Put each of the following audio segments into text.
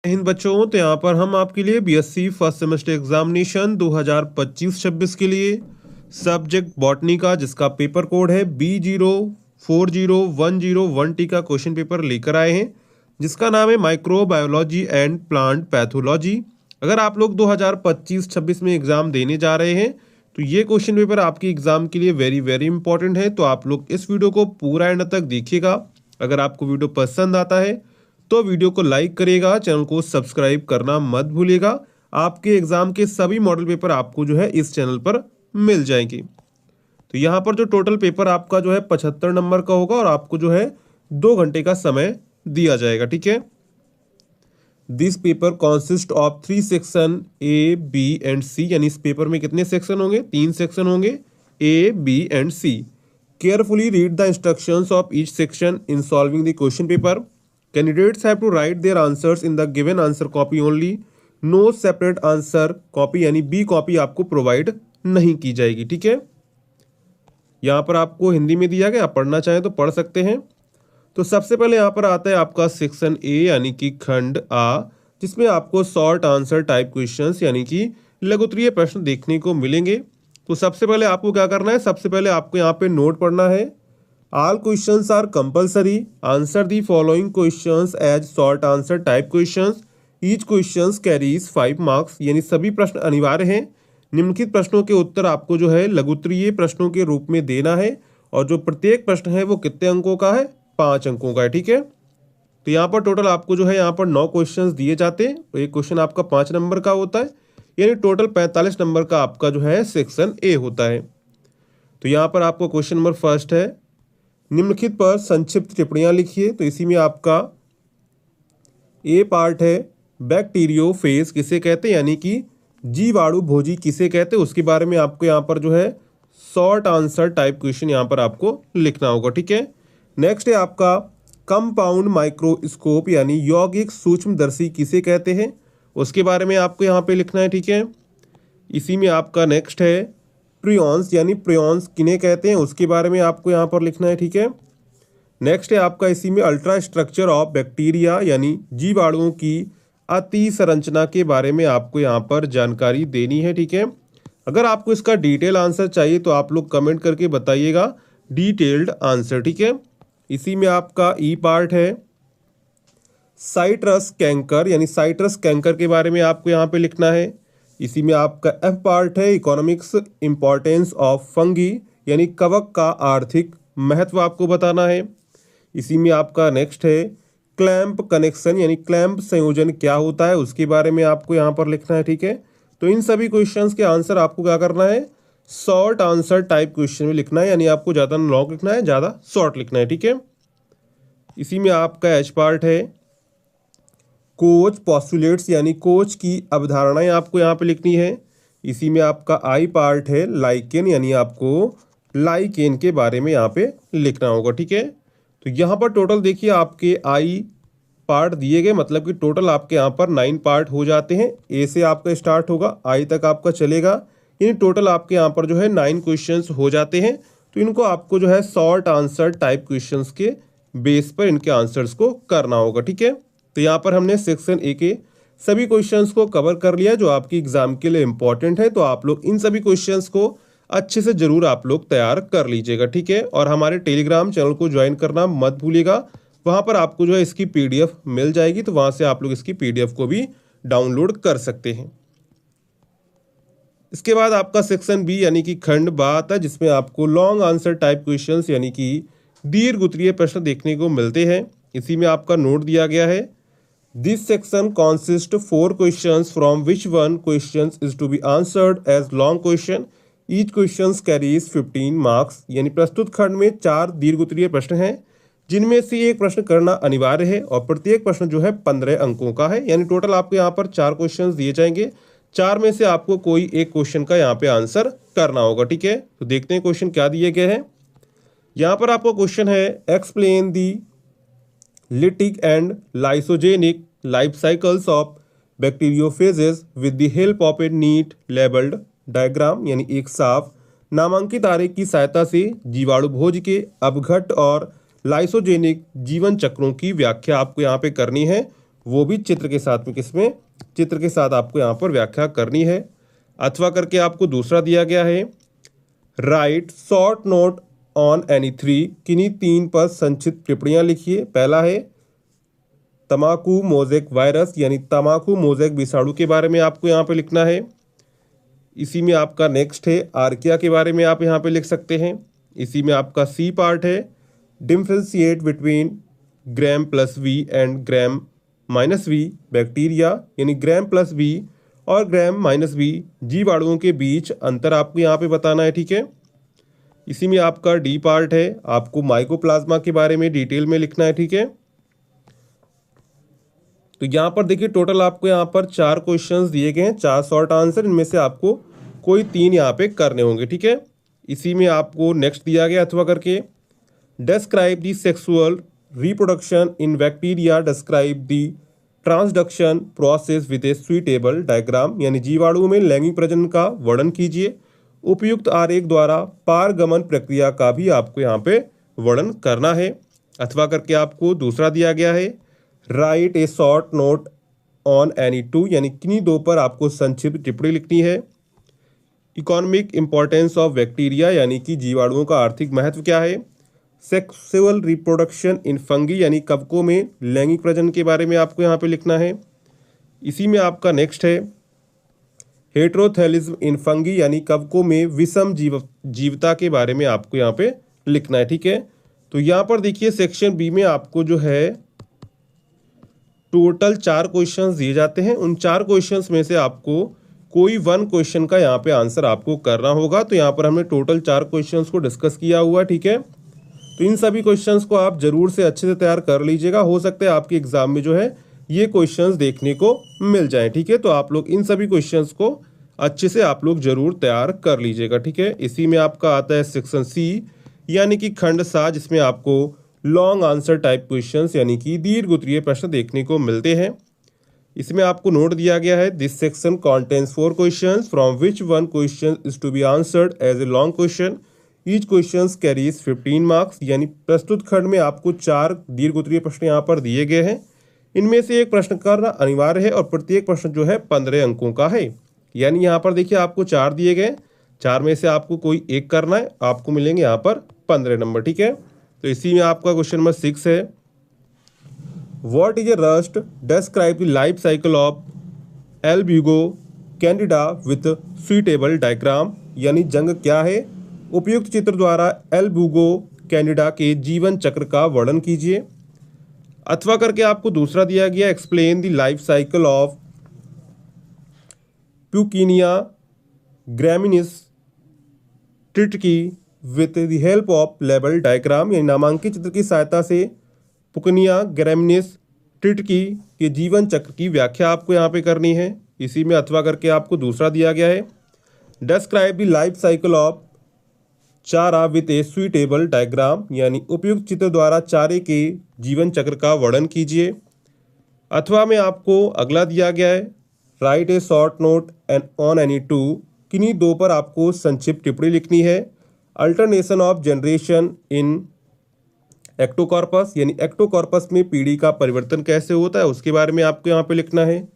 हिंद बच्चों, तो यहाँ पर हम आपके लिए बीएससी फर्स्ट सेमेस्टर एग्जामिनेशन 2025-26 के लिए सब्जेक्ट बॉटनी का जिसका पेपर कोड है B040101T का क्वेश्चन पेपर लेकर आए हैं, जिसका नाम है माइक्रोबायोलॉजी एंड प्लांट पैथोलॉजी। अगर आप लोग 2025-26 में एग्जाम देने जा रहे हैं तो ये क्वेश्चन पेपर आपकी एग्जाम के लिए वेरी वेरी इंपॉर्टेंट है। तो आप लोग इस वीडियो को पूरा एंड तक देखिएगा। अगर आपको वीडियो पसंद आता है तो वीडियो को लाइक करिएगा, चैनल को सब्सक्राइब करना मत भूलिएगा। आपके एग्जाम के सभी मॉडल पेपर आपको जो है इस चैनल पर मिल जाएंगे। तो यहाँ पर जो टोटल पेपर आपका जो है 75 नंबर का होगा और आपको जो है 2 घंटे का समय दिया जाएगा। ठीक है, this paper consist of 3 section A, B and C। यानी इस पेपर में कितने सेक्शन होंगे? 3 सेक्शन होंगे, A, B and C। Carefully read the instructions of each section in solving the question paper. Candidates have to write their answers in the given answer copy only. No separate answer copy यानी B copy आपको provide नहीं की जाएगी। ठीक है, यहाँ पर आपको हिंदी में दिया गया, आप पढ़ना चाहें तो पढ़ सकते हैं। तो सबसे पहले यहाँ पर आता है आपका सेक्शन A यानी कि खंड A, जिसमें आपको शॉर्ट आंसर टाइप क्वेश्चंस यानी कि लघुत्तरीय प्रश्न देखने को मिलेंगे। तो सबसे पहले आपको क्या करना है? सबसे पहले आपको यहाँ पे नोट पढ़ना है। All questions are compulsory. Answer the following questions as short answer type questions. Each questions carries 5 marks. यानी सभी प्रश्न अनिवार्य हैं। निम्नलिखित प्रश्नों के उत्तर आपको जो है लघुत्तरीय प्रश्नों के रूप में देना है और जो प्रत्येक प्रश्न है वो कितने अंकों का है? 5 अंकों का है। ठीक है, तो यहाँ पर टोटल आपको जो है यहाँ पर 9 क्वेश्चंस दिए जाते हैं। तो एक क्वेश्चन आपका 5 नंबर का होता है, यानी टोटल 45 नंबर का आपका जो है सेक्शन A होता है। तो यहाँ पर आपको क्वेश्चन नंबर फर्स्ट है, निम्नलिखित पर संक्षिप्त टिप्पणियां लिखिए। तो इसी में आपका ए पार्ट है, बैक्टीरियोफेज किसे कहते हैं यानी कि जीवाणु भोजी किसे कहते हैं, उसके बारे में आपको यहाँ पर जो है शॉर्ट आंसर टाइप क्वेश्चन यहाँ पर आपको लिखना होगा। ठीक है, नेक्स्ट है आपका कंपाउंड माइक्रोस्कोप यानी यौगिक सूक्ष्मदर्शी किसे कहते हैं, उसके बारे में आपको यहाँ पे लिखना है। ठीक है, इसी में आपका नेक्स्ट है प्रियॉन्स यानी प्रियॉन्स किन्हें कहते हैं, उसके बारे में आपको यहाँ पर लिखना है। ठीक है, नेक्स्ट है आपका इसी में अल्ट्रा स्ट्रक्चर ऑफ बैक्टीरिया यानी जीवाणुओं की अति संरचना के बारे में आपको यहाँ पर जानकारी देनी है। ठीक है, अगर आपको इसका डिटेल आंसर चाहिए तो आप लोग कमेंट करके बताइएगा डिटेल्ड आंसर। ठीक है, इसी में आपका ई पार्ट है साइट्रस कैंकर यानी साइट्रस कैंकर के बारे में आपको यहाँ पे लिखना है। इसी में आपका एफ पार्ट है इकोनॉमिक्स इंपॉर्टेंस ऑफ फंगी यानी कवक का आर्थिक महत्व आपको बताना है। इसी में आपका नेक्स्ट है क्लैंप कनेक्शन यानी क्लैंप संयोजन क्या होता है, उसके बारे में आपको यहाँ पर लिखना है। ठीक है, तो इन सभी क्वेश्चंस के आंसर आपको क्या करना है? शॉर्ट आंसर टाइप क्वेश्चन में लिखना है, यानी आपको ज़्यादा लॉन्ग लिखना है, ज़्यादा शॉर्ट लिखना है। ठीक है, इसी में आपका एच पार्ट है कोच पॉस्टुलेट्स यानी कोच की अवधारणाएं आपको यहाँ पे लिखनी है। इसी में आपका आई पार्ट है लाइकेन यानी आपको लाइकेन के बारे में यहाँ पे लिखना होगा। ठीक है, तो यहाँ पर टोटल देखिए आपके आई पार्ट दिए गए, मतलब कि टोटल आपके यहाँ पर 9 पार्ट हो जाते हैं। ए से आपका स्टार्ट होगा, आई तक आपका चलेगा, यानी टोटल आपके यहाँ पर जो है 9 क्वेश्चंस हो जाते हैं। तो इनको आपको जो है शॉर्ट आंसर टाइप क्वेश्चंस के बेस पर इनके आंसर्स को करना होगा। ठीक है, तो यहाँ पर हमने सेक्शन ए के सभी क्वेश्चंस को कवर कर लिया जो आपकी एग्जाम के लिए इंपॉर्टेंट है। तो आप लोग इन सभी क्वेश्चंस को अच्छे से जरूर आप लोग तैयार कर लीजिएगा। ठीक है, और हमारे टेलीग्राम चैनल को ज्वाइन करना मत भूलिएगा, वहाँ पर आपको जो है इसकी PDF मिल जाएगी, तो वहाँ से आप लोग इसकी PDF को भी डाउनलोड कर सकते हैं। इसके बाद आपका सेक्शन बी यानी कि खंड बा आता है, जिसमें आपको लॉन्ग आंसर टाइप क्वेश्चंस यानी कि दीर्घ उत्तरीय प्रश्न देखने को मिलते हैं। इसी में आपका नोट दिया गया है this section consist 4 questions from which one question is to be answered as long question each question carries 15 marks. यानी प्रस्तुत खंड में 4 दीर्घ उत्तरीय प्रश्न हैं, जिनमें से एक प्रश्न करना अनिवार्य है और प्रत्येक प्रश्न जो है 15 अंकों का है। यानी टोटल आपको यहाँ पर 4 क्वेश्चन दिए जाएंगे, 4 में से आपको कोई एक क्वेश्चन का यहाँ पे आंसर करना होगा। ठीक है, तो देखते हैं क्वेश्चन क्या दिए गए हैं। यहाँ पर आपको क्वेश्चन है explain the lytic and lysogenic life cycles of bacteriophages with the help of a neat labelled diagram. यानी एक साफ नामांकित आरेख की सहायता से जीवाणु भोज के अपघट्ट और लाइसोजेनिक जीवन चक्रों की व्याख्या आपको यहाँ पे करनी है। वो भी चित्र के साथ में, किसमें, चित्र के साथ आपको यहाँ पर व्याख्या करनी है। अथवा करके आपको दूसरा दिया गया है, right short note on any three, किन्हीं 3 पर संक्षिप्त टिप्पणियां लिखिए। पहला है तमाकू मोज़ेक वायरस यानी तमाकू मोज़ेक विषाणु के बारे में आपको यहाँ पे लिखना है। इसी में आपका नेक्स्ट है आर्किया के बारे में आप यहाँ पे लिख सकते हैं। इसी में आपका सी पार्ट है differentiate between gram plus V and gram minus V bacteria, यानी ग्राम प्लस वी और ग्राम माइनस वी जीवाणुओं के बीच अंतर आपको यहाँ पे बताना है, ठीक है। इसी में आपका डी पार्ट है, आपको माइकोप्लाज्मा के बारे में डिटेल में लिखना है, ठीक है। तो यहाँ पर देखिए टोटल आपको यहाँ पर 4 क्वेश्चंस दिए गए हैं, 4 शॉर्ट आंसर, इनमें से आपको कोई 3 यहाँ पे करने होंगे, ठीक है। इसी में आपको नेक्स्ट दिया गया अथवा करके describe the sexual reproduction in bacteria, describe the transduction process with A suitable diagram, यानी जीवाणुओं में लैंगिक प्रजनन का वर्णन कीजिए। उपयुक्त आरेख द्वारा पारगमन प्रक्रिया का भी आपको यहाँ पे वर्णन करना है। अथवा करके आपको दूसरा दिया गया है right A short note on any two, यानी किन्हीं 2 पर आपको संक्षिप्त टिप्पणी लिखनी है। इकोनॉमिक इंपॉर्टेंस ऑफ बैक्टीरिया, यानी कि जीवाणुओं का आर्थिक महत्व क्या है। सेक्सुअल रिप्रोडक्शन इन फंगी, यानी कवकों में लैंगिक प्रजनन के बारे में आपको यहाँ पे लिखना है। इसी में आपका नेक्स्ट है हेट्रोथैलिज्म इन फंगी, यानी कवकों में विषम जीवता के बारे में आपको यहाँ पे लिखना है, ठीक है। तो यहाँ पर देखिए सेक्शन बी में आपको जो है टोटल 4 क्वेश्चंस दिए जाते हैं। उन 4 क्वेश्चंस में से आपको कोई 1 क्वेश्चन का यहाँ पे आंसर आपको करना होगा। तो यहाँ पर हमने टोटल 4 क्वेश्चंस को डिस्कस किया हुआ है, ठीक है। तो इन सभी क्वेश्चंस को आप जरूर से अच्छे से तैयार कर लीजिएगा, हो सकता है आपके एग्जाम में जो है ये क्वेश्चंस देखने को मिल जाएं, ठीक है। तो आप लोग इन सभी क्वेश्चंस को अच्छे से आप लोग जरूर तैयार कर लीजिएगा, ठीक है। इसी में आपका आता है सेक्शन सी, यानी कि खंड 7, जिसमें आपको लॉन्ग आंसर टाइप क्वेश्चंस यानी कि दीर्घ उत्तरीय प्रश्न देखने को मिलते हैं। इसमें आपको नोट दिया गया है this section contains 4 questions from which 1 question is to be answered as a long question, each question carries 15 marks, यानी प्रस्तुत खंड में आपको 4 दीर्घ उत्तरीय प्रश्न यहाँ पर दिए गए हैं। इनमें से एक प्रश्न करना अनिवार्य है और प्रत्येक प्रश्न जो है 15 अंकों का है। यानी यहाँ पर देखिए आपको 4 दिए गए, 4 में से आपको कोई एक करना है, आपको मिलेंगे यहाँ पर 15 नंबर, ठीक है। तो इसी में आपका क्वेश्चन नंबर 6 है what is a rust, describe the life cycle of Albugo Candida with suitable diagram, यानी जंग क्या है। उपयुक्त चित्र द्वारा एल्ब्यूगो कैंडिडा के जीवन चक्र का वर्णन कीजिए। अथवा करके आपको दूसरा दिया गया explain the life cycle of puccinia graminis tritici with the help of label diagram, यानी नामांकित चित्र की सहायता से पुकनिया ग्रामिनिस ट्रिटकी के जीवन चक्र की व्याख्या आपको यहाँ पे करनी है। इसी में अथवा करके आपको दूसरा दिया गया है describe the life cycle of चारा विथ ए सुइटेबल डायग्राम, यानी उपयुक्त चित्र द्वारा चारे के जीवन चक्र का वर्णन कीजिए। अथवा में आपको अगला दिया गया है right A short note and on any two, किन्हीं 2 पर आपको संक्षिप्त टिप्पणी लिखनी है। अल्टरनेशन ऑफ जनरेशन इन एक्टोकॉर्पस, यानी एक्टोकॉर्पस में पीढ़ी का परिवर्तन कैसे होता है उसके बारे में आपको यहाँ पे लिखना है।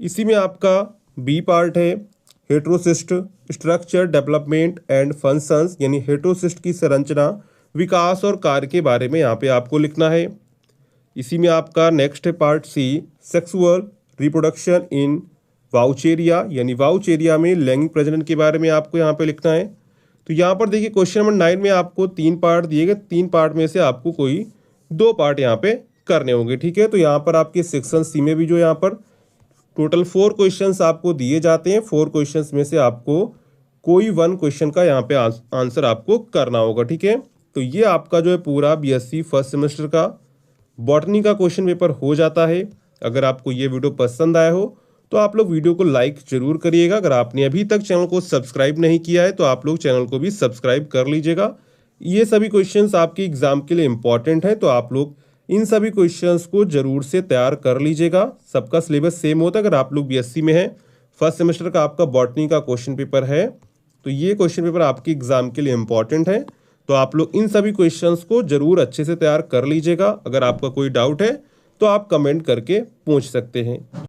इसी में आपका बी पार्ट है heterocyst structure development and functions, यानी हेट्रोसिस्ट की संरचना, विकास और कार्य के बारे में यहाँ पे आपको लिखना है। इसी में आपका नेक्स्ट है part C sexual reproduction in Vaucheria, यानी वाउचेरिया में लैंगिक प्रजनन के बारे में आपको यहाँ पे लिखना है। तो यहाँ पर देखिए क्वेश्चन नंबर 9 में आपको 3 पार्ट दिए गए, 3 पार्ट में से आपको कोई 2 पार्ट यहाँ पे करने होंगे, ठीक है। तो यहाँ पर आपके सेक्शन सी में भी जो यहाँ पर टोटल 4 क्वेश्चंस आपको दिए जाते हैं, 4 क्वेश्चंस में से आपको कोई 1 क्वेश्चन का यहाँ पे आंसर आपको करना होगा, ठीक है। तो ये आपका जो है पूरा बीएससी फर्स्ट सेमेस्टर का बॉटनी का क्वेश्चन पेपर हो जाता है। अगर आपको ये वीडियो पसंद आया हो तो आप लोग वीडियो को लाइक जरूर करिएगा। अगर आपने अभी तक चैनल को सब्सक्राइब नहीं किया है तो आप लोग चैनल को भी सब्सक्राइब कर लीजिएगा। ये सभी क्वेश्चंस आपके एग्जाम के लिए इंपॉर्टेंट है, तो आप लोग इन सभी क्वेश्चंस को जरूर से तैयार कर लीजिएगा। सबका सिलेबस सेम होता है। अगर आप लोग बीएससी में हैं, फर्स्ट सेमेस्टर का आपका बॉटनी का क्वेश्चन पेपर है, तो ये क्वेश्चन पेपर आपके एग्जाम के लिए इंपॉर्टेंट है। तो आप लोग इन सभी क्वेश्चंस को जरूर अच्छे से तैयार कर लीजिएगा। अगर आपका कोई डाउट है तो आप कमेंट करके पूछ सकते हैं।